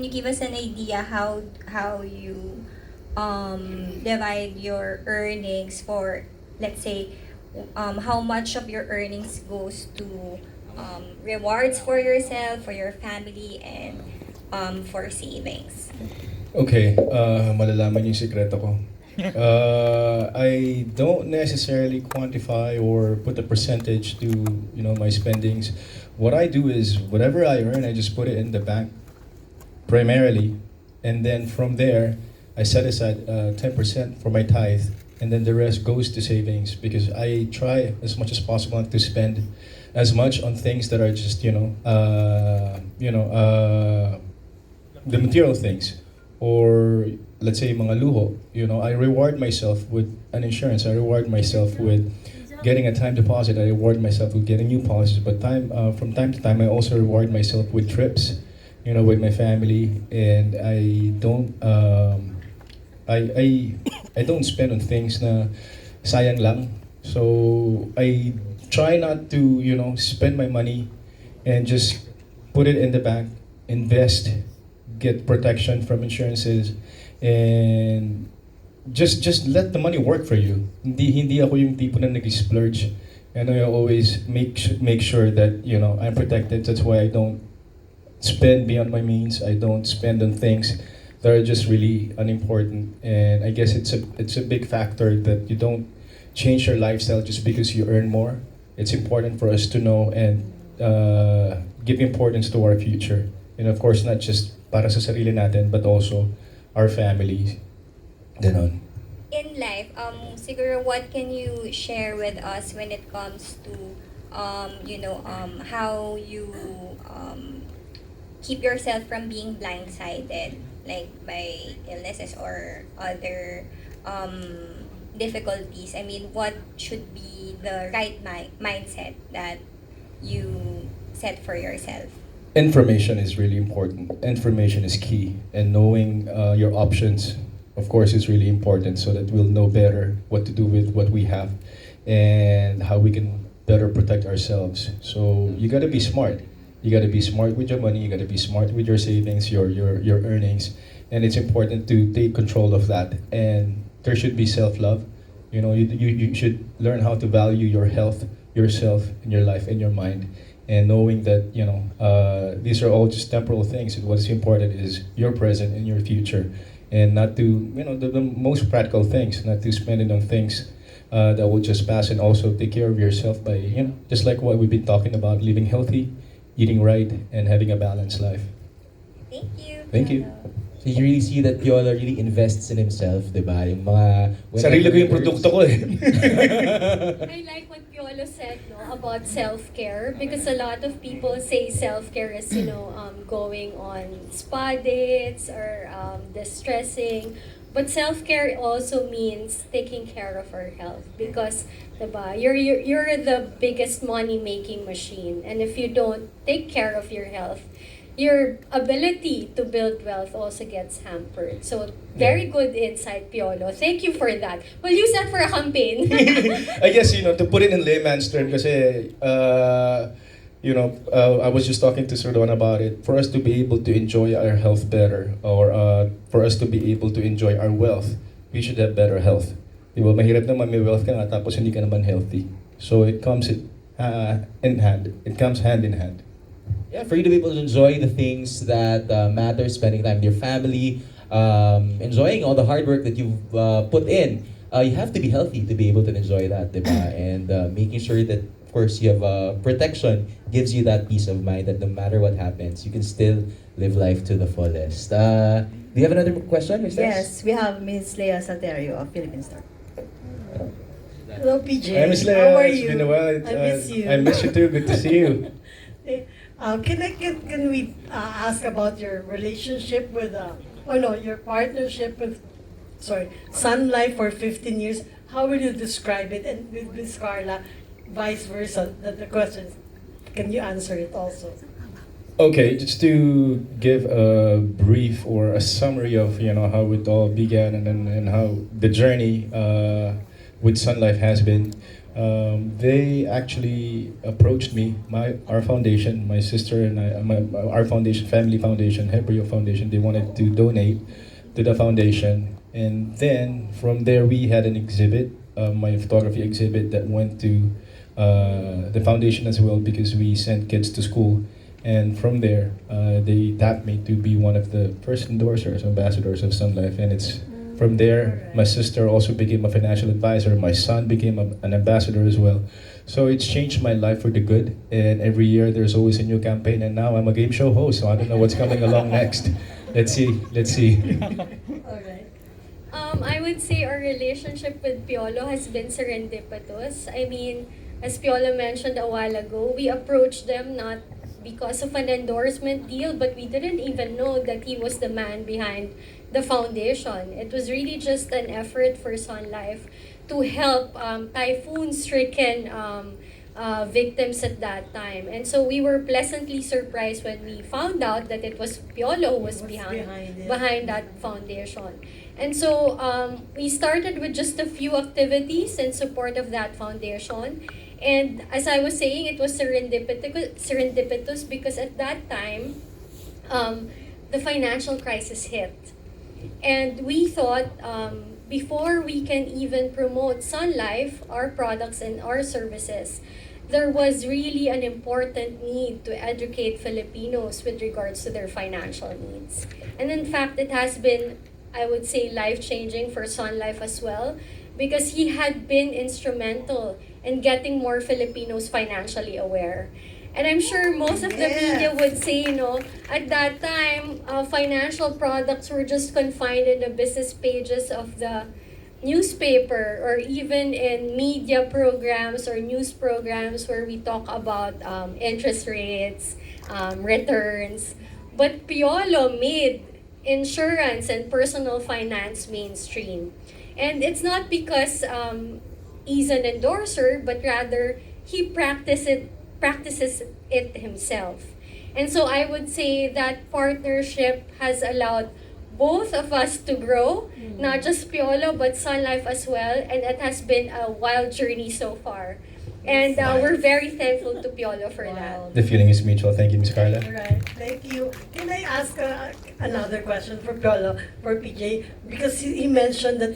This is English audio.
Can you give us an idea how you divide your earnings for, let's say, how much of your earnings goes to rewards for yourself, for your family, and for savings? Okay, malalaman yung sikreto ko. I don't necessarily quantify or put a percentage to my spendings. What I do is whatever I earn, I just put it in the bank primarily, and then from there, I set aside 10% for my tithe, and then the rest goes to savings because I try as much as possible not to spend as much on things that are just the material things, or let's say mga luho. I reward myself with an insurance. I reward myself with getting a time deposit. I reward myself with getting new policies. But from time to time, I also reward myself with trips, with my family, and I don't spend on things na sayang lang. So I try not to spend my money and just put it in the bank, invest, get protection from insurances, and just let the money work for you. Hindi ako yung tipo na nag-splurge, and I always make sure that I'm protected. That's why I don't spend beyond my means. I don't spend on things that are just really unimportant. And I guess it's a big factor that you don't change your lifestyle just because you earn more. It's important for us to know and give importance to our future. And of course, not just para sa sarili natin, but also our families. Ganon. In life, siguro what can you share with us when it comes to how you keep yourself from being blindsided, like by illnesses or other difficulties? I mean, what should be the right mindset that you set for yourself? Information is really important. Information is key, and knowing your options, of course, is really important, so that we'll know better what to do with what we have and how we can better protect ourselves. So you got to be smart. You got to be smart with your money. You got to be smart with your savings, your earnings, and it's important to take control of that. And there should be self-love. You should learn how to value your health, yourself, and your life and your mind, and knowing that these are all just temporal things. And what's important is your present and your future, and not to the most practical things, not to spend it on things that will just pass, and also take care of yourself by just like what we've been talking about, living healthy, eating right, and having a balanced life. Thank you. Thank you. So you really see that Piolo really invests in himself, di ba? Yung mga... Sarili ko yung produkto ko eh. I like what Piolo said about self-care, because a lot of people say self-care is, going on spa dates or distressing. But self-care also means taking care of our health, because diba, you're the biggest money-making machine. And if you don't take care of your health, your ability to build wealth also gets hampered. So, very good insight, Piolo. Thank you for that. We'll use that for a campaign. I guess, to put it in layman's term, kasi, I was just talking to Sir Don about it. For us to be able to enjoy our health better, or for us to be able to enjoy our wealth, we should have better health. Diba? Mahirap naman may wealth ka nga, tapos hindi ka naman healthy. So, it comes in hand. It comes hand in hand. Yeah, for you to be able to enjoy the things that matter, spending time with your family, enjoying all the hard work that you've put in, you have to be healthy to be able to enjoy that, diba? And making sure that, of course, you have protection gives you that peace of mind that no matter what happens, you can still live life to the fullest. Do you have another question, Ms. Yes, we have Ms. Lea Salterio of Philippine Star. Hello, PJ. Hi, Miss Lea. How are It's you? been a while. I miss you. I miss you too. Good to see you. Can we ask about your relationship with, your partnership with, sunlife for 15 years? How will you describe it? And with Ms. Carla, vice versa, the questions, can you answer it also? Okay, just to give a brief or a summary of how it all began, and how the journey with Sun Life has been. They actually approached me, our foundation, my sister and I, our foundation, family foundation, Hebrio Foundation. They wanted to donate to the foundation, and then from there we had an exhibit, my photography exhibit that went to the foundation as well because we sent kids to school. And from there, they tapped me to be one of the first endorsers, ambassadors of Sun Life, and it's from there, my sister also became a financial advisor. My son became an ambassador as well. So it's changed my life for the good. And every year there's always a new campaign. And now I'm a game show host, so I don't know what's coming along next. Let's see. Let's see. Alright. I would say our relationship with Piolo has been serendipitous. I mean, as Piolo mentioned a while ago, we approached them not because of an endorsement deal, but we didn't even know that he was the man behind the foundation. It was really just an effort for Sun Life to help typhoon-stricken victims at that time. And so we were pleasantly surprised when we found out that it was Piolo who was behind that foundation. And so we started with just a few activities in support of that foundation. And as I was saying, it was serendipitous because at that time, the financial crisis hit. And we thought before we can even promote Sun Life, our products and our services, there was really an important need to educate Filipinos with regards to their financial needs. And in fact, it has been, I would say, life-changing for Sun Life as well, because he had been instrumental in getting more Filipinos financially aware. And I'm sure most of the media would say, at that time, financial products were just confined in the business pages of the newspaper or even in media programs or news programs where we talk about interest rates, returns. But Piolo made insurance and personal finance mainstream. And it's not because he's an endorser, but rather he practices it himself. And so I would say that partnership has allowed both of us to grow, not just Piolo, but Sun Life as well. And it has been a wild journey so far. And we're very thankful to Piolo for that. The feeling is mutual. Thank you, Ms. Carla. Alright, thank you. Can I ask another question for Piolo, for PJ? Because he mentioned that